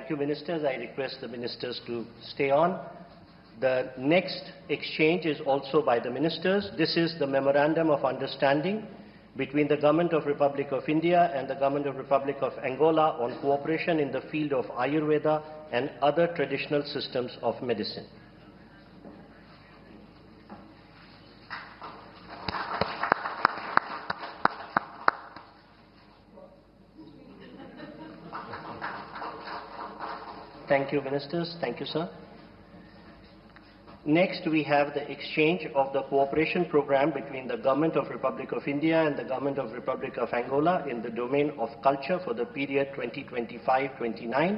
Thank you, Ministers. I request the Ministers to stay on. The next exchange is also by the Ministers. This is the Memorandum of Understanding between the Government of Republic of India and the Government of Republic of Angola on cooperation in the field of Ayurveda and other traditional systems of medicine. Thank you, Ministers. Thank you, sir. Next, we have the exchange of the cooperation program between the Government of Republic of India and the Government of Republic of Angola in the domain of culture for the period 2025-29.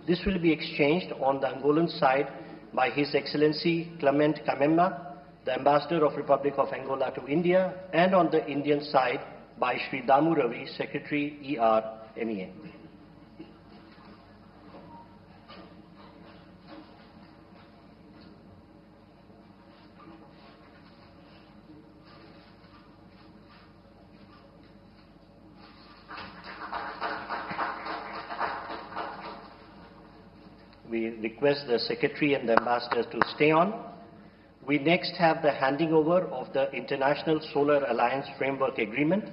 This will be exchanged on the Angolan side by His Excellency Clement Kamemba, the Ambassador of Republic of Angola to India, and on the Indian side by Sri Damu Ravi, Secretary ER-MEA. We request the Secretary and the Ambassadors to stay on. We next have the handing over of the International Solar Alliance Framework Agreement.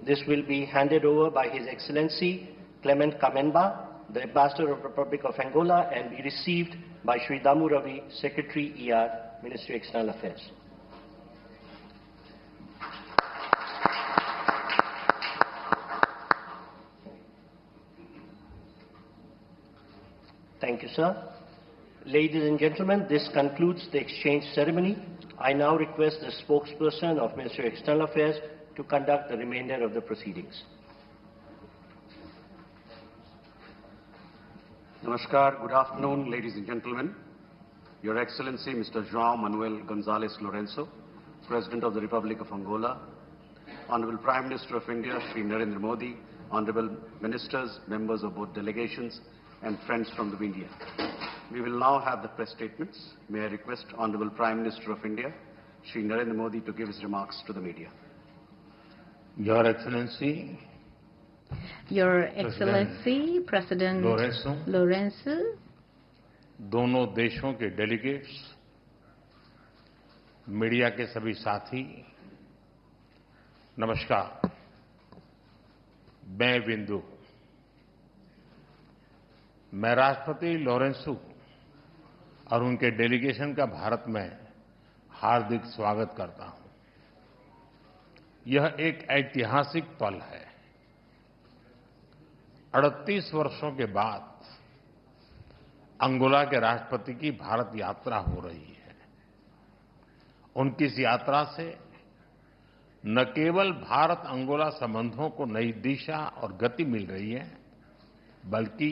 This will be handed over by His Excellency Clement Kamemba, the Ambassador of Republic of Angola, and be received by Sri Damu Ravi, Secretary ER, Ministry of External Affairs. Thank you, sir. Ladies and gentlemen, this concludes the exchange ceremony. I now request the spokesperson of Ministry of External Affairs to conduct the remainder of the proceedings. Namaskar, good afternoon, ladies and gentlemen. Your Excellency, Mr. João Manuel Gonzalez Lourenço, President of the Republic of Angola, Honorable Prime Minister of India, Shri Narendra Modi, Honorable Ministers, members of both delegations, and friends from the India. We will now have the press statements. May I request Honorable Prime Minister of India, Shri Narendra Modi, to give his remarks to the media. Your Excellency, President Lourenço, दोनों देशों के delegates, media के सभी साथी, नमस्कार। मैं बिंदु, मैं राष्ट्रपति लॉरेंसो और उनके डेलीगेशन का भारत में हार्दिक स्वागत करता हूं। यह एक ऐतिहासिक पल है। 38 वर्षों के बाद अंगोला के राष्ट्रपति की भारत यात्रा हो रही है। उनकी इस यात्रा से न केवल भारत अंगोला संबंधों को नई दिशा और गति मिल रही है, बल्कि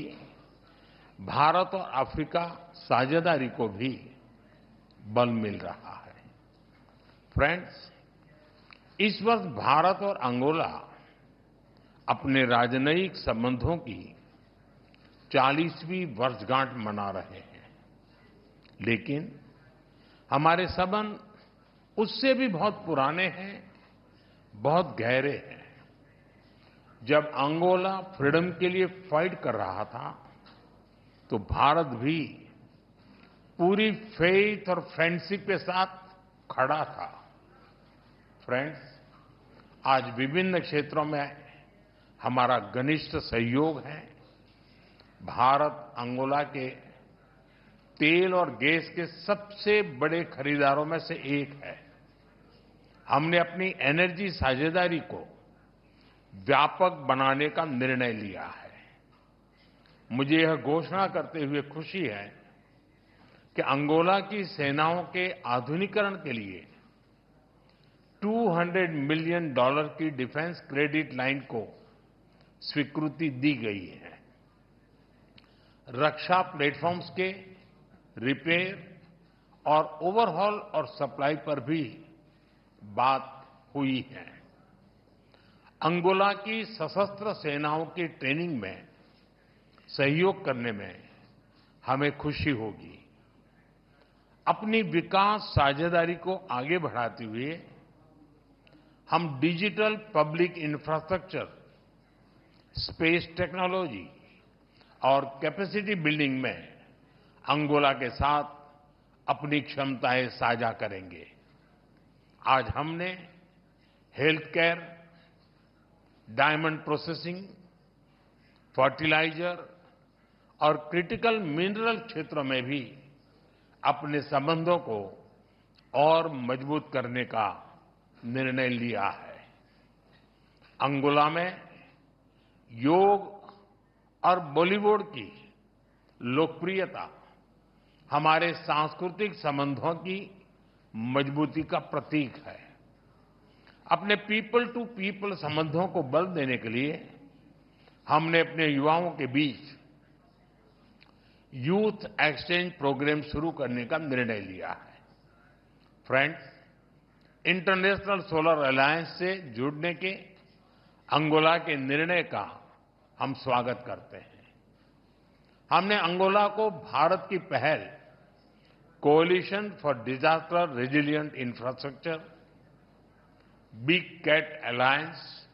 भारत और अफ्रीका साझेदारी को भी बल मिल रहा है। फ्रेंड्स, इस वर्ष भारत और अंगोला अपने राजनयिक संबंधों की 40वीं वर्षगांठ मना रहे हैं, लेकिन हमारे संबंध उससे भी बहुत पुराने हैं, बहुत गहरे हैं। जब अंगोला फ्रीडम के लिए फाइट कर रहा था, तो भारत भी पूरी फेथ और फ्रेंडशिप के साथ खड़ा था। फ्रेंड्स, आज विभिन्न क्षेत्रों में हमारा घनिष्ठ सहयोग है। भारत अंगोला के तेल और गैस के सबसे बड़े खरीदारों में से एक है। हमने अपनी एनर्जी साझेदारी को व्यापक बनाने का निर्णय लिया है। मुझे यह घोषणा करते हुए खुशी है कि अंगोला की सेनाओं के आधुनिकीकरण के लिए $200 मिलियन की डिफेंस क्रेडिट लाइन को स्वीकृति दी गई है। रक्षा प्लेटफॉर्म्स के रिपेयर और ओवरहॉल और सप्लाई पर भी बात हुई है। अंगोला की सशस्त्र सेनाओं की ट्रेनिंग में सहयोग करने में हमें खुशी होगी। अपनी विकास साझेदारी को आगे बढ़ाते हुए हम digital public infrastructure, space technology और कैपेसिटी बिल्डिंग में अंगोला के साथ अपनी क्षमताएं साझा करेंगे। आज हमने health care, diamond processing, fertiliser और क्रिटिकल मिनरल क्षेत्रों में भी अपने संबंधों को और मजबूत करने का निर्णय लिया है। अंगोला में योग और बॉलीवुड की लोकप्रियता हमारे सांस्कृतिक संबंधों की मजबूती का प्रतीक है। अपने पीपल टू पीपल संबंधों को बल देने के लिए हमने अपने युवाओं के बीच यूथ एक्सचेंज प्रोग्राम शुरू करने का निर्णय लिया है। फ्रेंड्स, इंटरनेशनल सोलर अलायंस से जुड़ने के अंगोला के निर्णय का हम स्वागत करते हैं। हमने अंगोला को भारत की पहल coalition for disaster resilient infrastructure, big cat alliance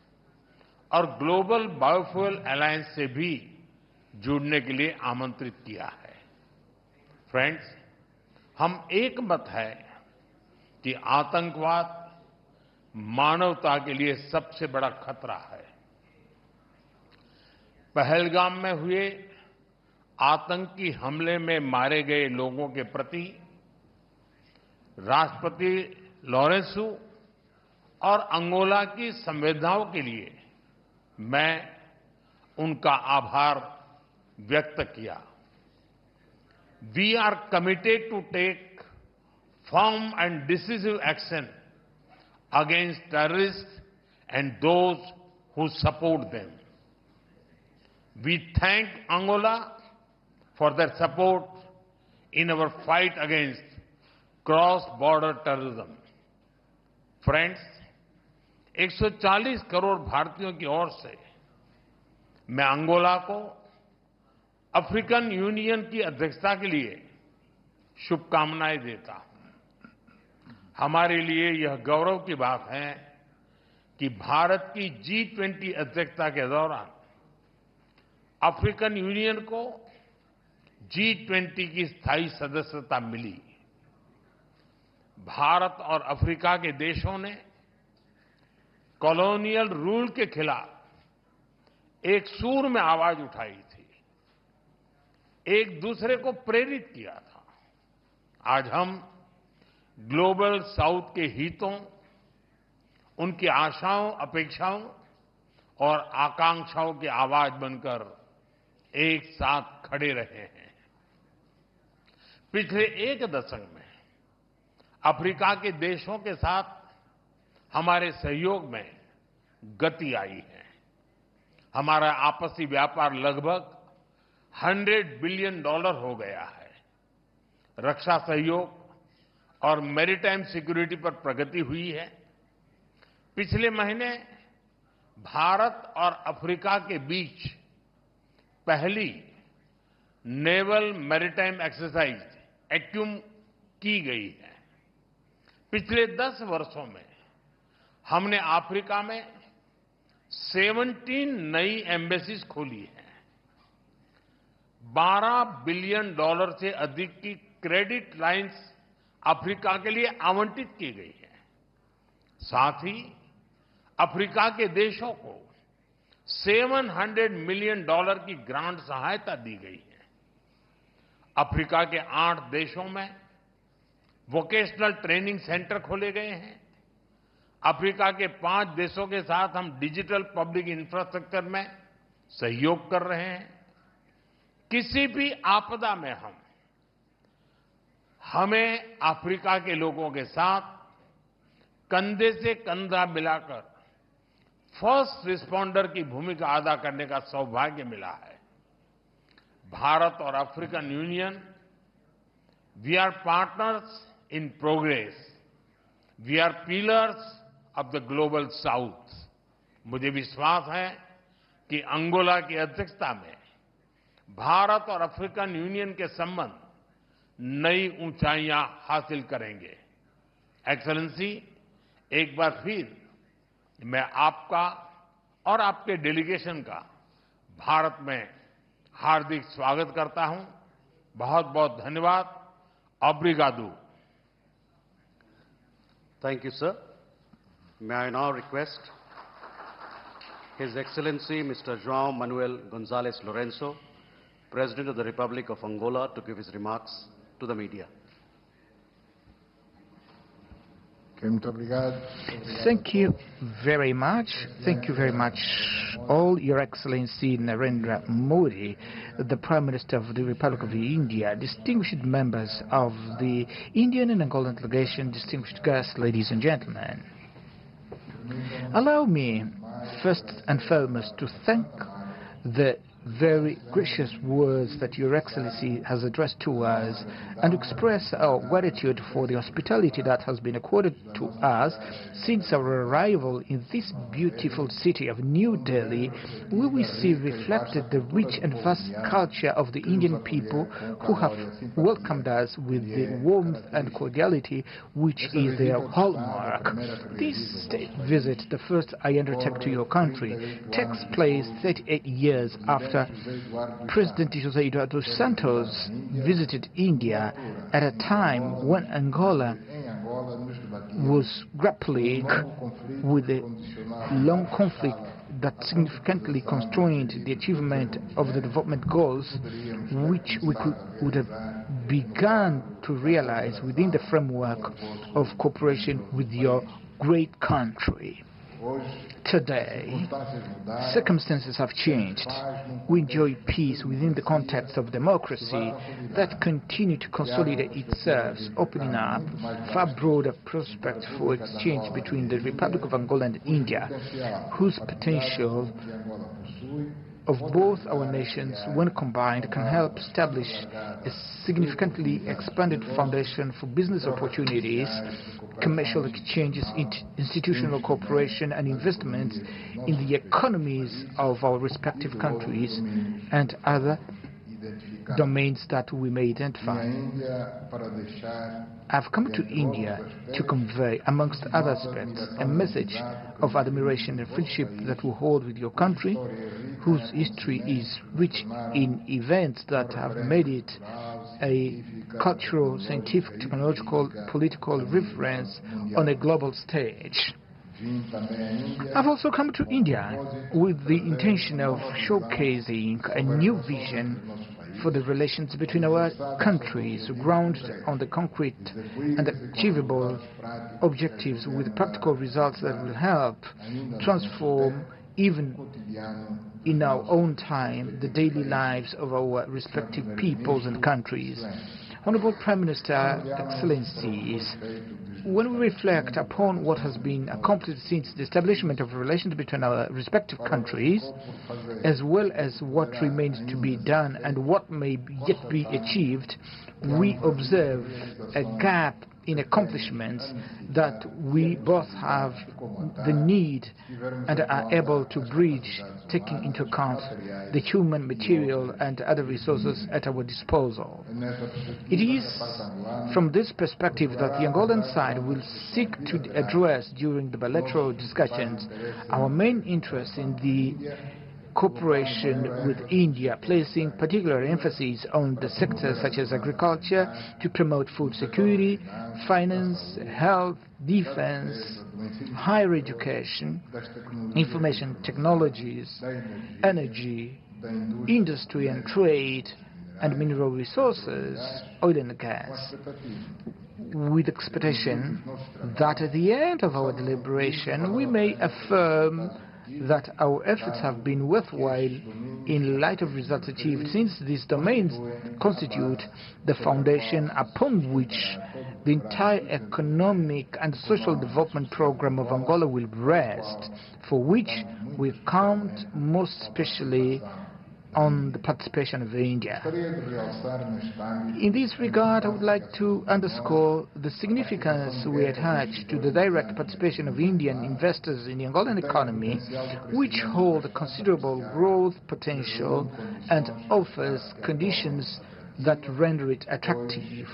और ग्लोबल बायोफ्यूल अलायंस से भी जुड़ने के लिए आमंत्रित किया है। फ्रेंड्स, हम एक मत है कि आतंकवाद मानवता के लिए सबसे बड़ा खतरा है। पहलगाम में हुए आतंकी हमले में मारे गए लोगों के प्रति राष्ट्रपति लॉरेंसो और अंगोला की संवेदनाओं के लिए मैं उनका आभार व्यक्त किया। We are committed to take firm and decisive action against terrorist and those who support them. We thank Angola for their support in our fight against cross-border terrorism. Friends, 140 crore भारतीयों की ओर से मैं अंगोला को अफ्रीकन यूनियन की अध्यक्षता के लिए शुभकामनाएं देता हूं। हमारे लिए यह गौरव की बात है कि भारत की G20 अध्यक्षता के दौरान अफ्रीकन यूनियन को G20 की स्थायी सदस्यता मिली। भारत और अफ्रीका के देशों ने कॉलोनियल रूल के खिलाफ एक सूर में आवाज उठाई थी, एक दूसरे को प्रेरित किया था। आज हम ग्लोबल साउथ के हितों, उनकी आशाओं, अपेक्षाओं और आकांक्षाओं की आवाज बनकर एक साथ खड़े रहे हैं। पिछले एक दशक में अफ्रीका के देशों के साथ हमारे सहयोग में गति आई है। हमारा आपसी व्यापार लगभग $100 बिलियन हो गया है। रक्षा सहयोग और मैरीटाइम सिक्योरिटी पर प्रगति हुई है। पिछले महीने भारत और अफ्रीका के बीच पहली नेवल मैरीटाइम एक्सरसाइज एक्यूम की गई है। पिछले 10 वर्षों में हमने अफ्रीका में 17 नई एम्बेसीज खोली है। $12 बिलियन से अधिक की क्रेडिट लाइंस अफ्रीका के लिए आवंटित की गई है। साथ ही अफ्रीका के देशों को $700 मिलियन की ग्रांट सहायता दी गई है। अफ्रीका के 8 देशों में वोकेशनल ट्रेनिंग सेंटर खोले गए हैं। अफ्रीका के 5 देशों के साथ हम डिजिटल पब्लिक इंफ्रास्ट्रक्चर में सहयोग कर रहे हैं। किसी भी आपदा में हमें अफ्रीका के लोगों के साथ कंधे से कंधा मिलाकर फर्स्ट रिस्पॉन्डर की भूमिका अदा करने का सौभाग्य मिला है। भारत और African Union, we are partners in progress, we are pillars of the global South. मुझे विश्वास है कि अंगोला की अध्यक्षता में भारत और अफ्रीकन यूनियन के संबंध नई ऊंचाइयां हासिल करेंगे। एक्सेलेंसी, एक बार फिर मैं आपका और आपके डेलीगेशन का भारत में हार्दिक स्वागत करता हूं। बहुत बहुत धन्यवाद। Obrigado. Thank you, sir. May I now request His Excellency Mr. João Manuel Gonzalez Lourenço, President of the Republic of Angola, to give his remarks to the media. Thank you very much. Thank you very much, all Your Excellency Narendra Modi, the Prime Minister of the Republic of India, distinguished members of the Indian and Angolan delegation, distinguished guests, ladies and gentlemen. Allow me, first and foremost, to thank the very gracious words that Your Excellency has addressed to us and express our gratitude for the hospitality that has been accorded to us since our arrival in this beautiful city of New Delhi, where we see reflected the rich and vast culture of the Indian people who have welcomed us with the warmth and cordiality which is their hallmark. This state visit, the first I undertake to your country, takes place 38 years after President José Eduardo Santos visited India at a time when Angola was grappling with a long conflict that significantly constrained the achievement of the development goals which we would have begun to realize within the framework of cooperation with your great country. Today, circumstances have changed. We enjoy peace within the context of democracy that continue to consolidate itself, opening up far broader prospects for exchange between the Republic of Angola and India, whose potential of both our nations, when combined, can help establish a significantly expanded foundation for business opportunities, commercial exchanges, institutional cooperation and investments in the economies of our respective countries and other domains that we may identify. I've come to India to convey, amongst other aspects, a message of admiration and friendship that we hold with your country, whose history is rich in events that have made it a cultural, scientific, technological, political reference on a global stage. I've also come to India with the intention of showcasing a new vision for the relations between our countries, grounded on the concrete and achievable objectives with practical results that will help transform, even in our own time, the daily lives of our respective peoples and countries. Honorable Prime Minister, Excellencies, when we reflect upon what has been accomplished since the establishment of relations between our respective countries, as well as what remains to be done and what may yet be achieved, we observe a gap in accomplishments that we both have the need and are able to bridge, taking into account the human, material and other resources at our disposal. It is from this perspective that the Angolan side will seek to address during the bilateral discussions our main interest in the cooperation with India, placing particular emphasis on the sectors such as agriculture to promote food security, finance, health, defense, higher education, information technologies, energy, industry and trade, and mineral resources, oil and gas, with expectation that at the end of our deliberation we may affirm that our efforts have been worthwhile in light of results achieved, since these domains constitute the foundation upon which the entire economic and social development program of Angola will rest, for which we count most especially on the participation of India. In this regard, I would like to underscore the significance we attach to the direct participation of Indian investors in the Angolan economy, which hold a considerable growth potential and offers conditions that render it attractive,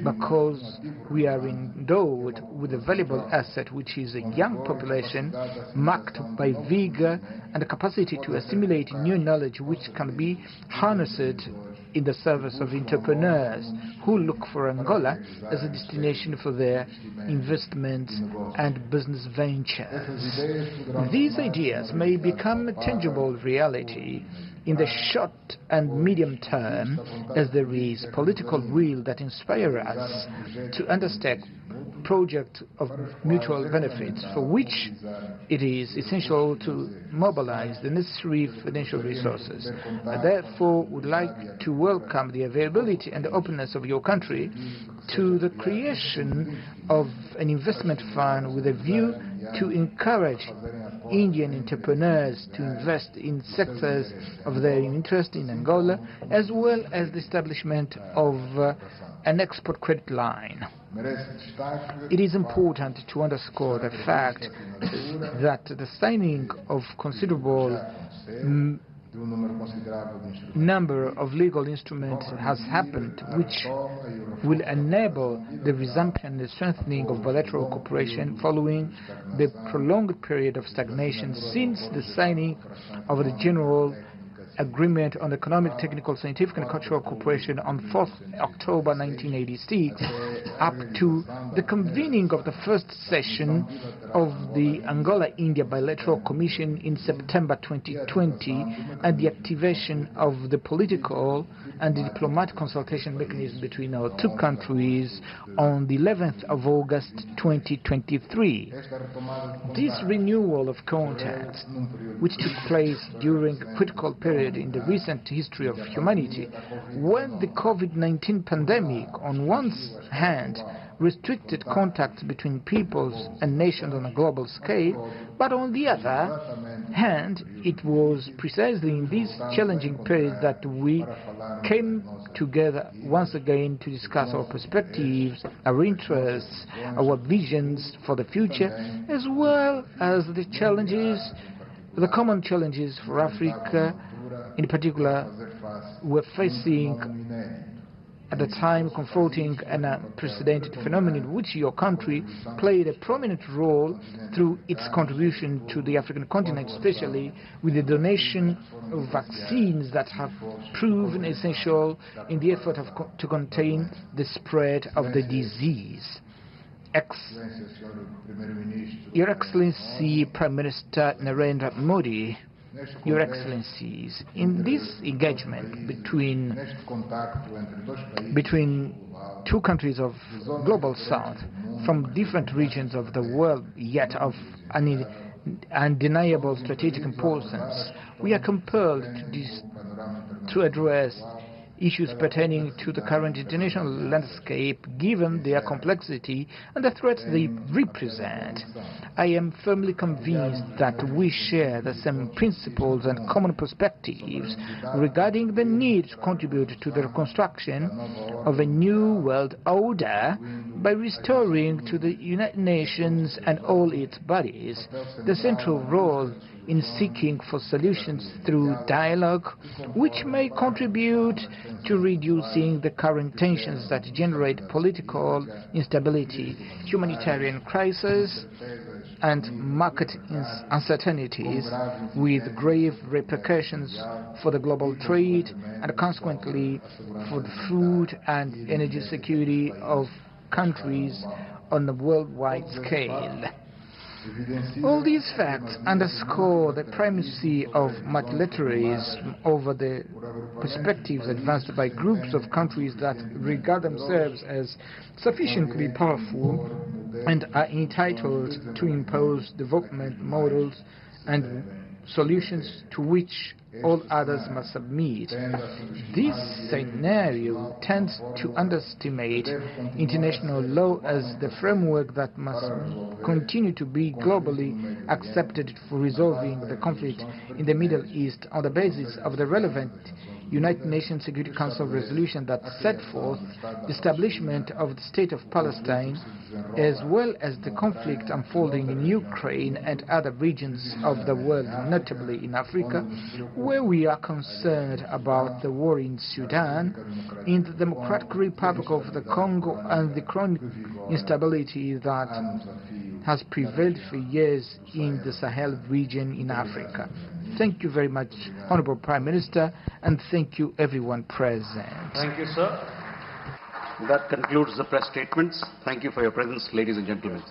because we are endowed with a valuable asset, which is a young population marked by vigor and a capacity to assimilate new knowledge which can be harnessed in the service of entrepreneurs who look for Angola as a destination for their investments and business ventures. These ideas may become a tangible reality in the short and medium term, as there is political will that inspires us to undertake projects of mutual benefits, for which it is essential to mobilize the necessary financial resources. I therefore would like to welcome the availability and the openness of your country to the creation of an investment fund with a view to encourage Indian entrepreneurs to invest in sectors of their interest in Angola, as well as the establishment of an export credit line. It is important to underscore the fact that the signing of considerable number of legal instruments has happened, which will enable the resumption and strengthening of bilateral cooperation following the prolonged period of stagnation since the signing of the General Agreement on Economic, Technical, Scientific and Cultural Cooperation on 4th October 1986 up to the convening of the first session of the Angola-India Bilateral Commission in September 2020 and the activation of the political and the diplomatic consultation mechanism between our two countries on the 11th of August 2023. This renewal of contacts, which took place during a critical period in the recent history of humanity, when the COVID-19 pandemic on one hand restricted contacts between peoples and nations on a global scale, but on the other hand, it was precisely in this challenging period that we came together once again to discuss our perspectives, our interests, our visions for the future, as well as the challenges, the common challenges for Africa in particular we're facing at the time, confronting an unprecedented phenomenon in which your country played a prominent role through its contribution to the African continent, especially with the donation of vaccines that have proven essential in the effort to contain the spread of the disease. Your Excellency Prime Minister Narendra Modi, Your Excellencies, in this engagement between two countries of Global South from different regions of the world, yet of undeniable strategic importance, we are compelled to address issues pertaining to the current international landscape, given their complexity and the threats they represent. I am firmly convinced that we share the same principles and common perspectives regarding the need to contribute to the reconstruction of a new world order by restoring to the United Nations and all its bodies the central role in seeking for solutions through dialogue, which may contribute to reducing the current tensions that generate political instability, humanitarian crisis, and market uncertainties, with grave repercussions for the global trade and consequently for the food and energy security of countries on a worldwide scale. All these facts underscore the primacy of multilateralism over the perspectives advanced by groups of countries that regard themselves as sufficiently powerful and are entitled to impose development models and solutions to which all others must submit. This scenario tends to underestimate international law as the framework that must continue to be globally accepted for resolving the conflict in the Middle East on the basis of the relevant United Nations Security Council resolution that set forth the establishment of the State of Palestine, as well as the conflict unfolding in Ukraine and other regions of the world, notably in Africa, where we are concerned about the war in Sudan, in the Democratic Republic of the Congo, and the chronic instability that has prevailed for years in the Sahel region in Africa. Thank you very much, Honorable Prime Minister, and thank you everyone present. Thank you, sir. That concludes the press statements. Thank you for your presence, ladies and gentlemen.